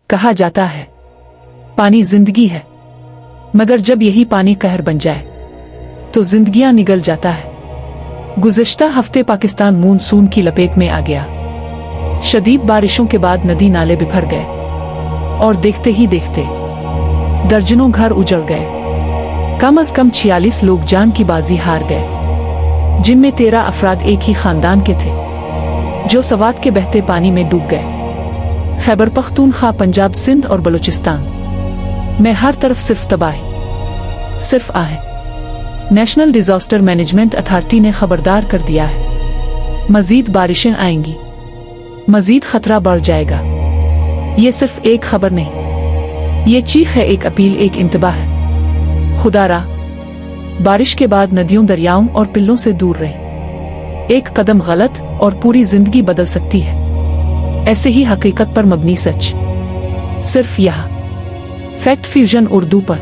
کہا جاتا ہے پانی زندگی ہے، مگر جب یہی پانی قہر بن جائے تو زندگیاں نگل جاتا ہے۔ گزشتہ ہفتے پاکستان مونسون کی لپیٹ میں آ گیا۔ شدید بارشوں کے بعد ندی نالے بکھر گئے اور دیکھتے ہی دیکھتے درجنوں گھر اجڑ گئے۔ کم از کم 46 لوگ جان کی بازی ہار گئے، جن میں 13 افراد ایک ہی خاندان کے تھے جو سوات کے بہتے پانی میں ڈوب گئے۔ خیبر پختونخوا، پنجاب، سندھ اور بلوچستان میں ہر طرف صرف تباہی، صرف آہیں۔ نیشنل ڈیزاسٹر مینجمنٹ اتھارٹی نے خبردار کر دیا ہے مزید بارشیں آئیں گی، مزید خطرہ بڑھ جائے گا۔ یہ صرف ایک خبر نہیں، یہ چیخ ہے، ایک اپیل، ایک انتباہ ہے۔ خدا را بارش کے بعد ندیوں، دریاؤں اور پلوں سے دور رہیں۔ ایک قدم غلط اور پوری زندگی بدل سکتی ہے۔ ایسے ہی حقیقت پر مبنی سچ صرف یہاں فیکٹ فیوژن اردو پر۔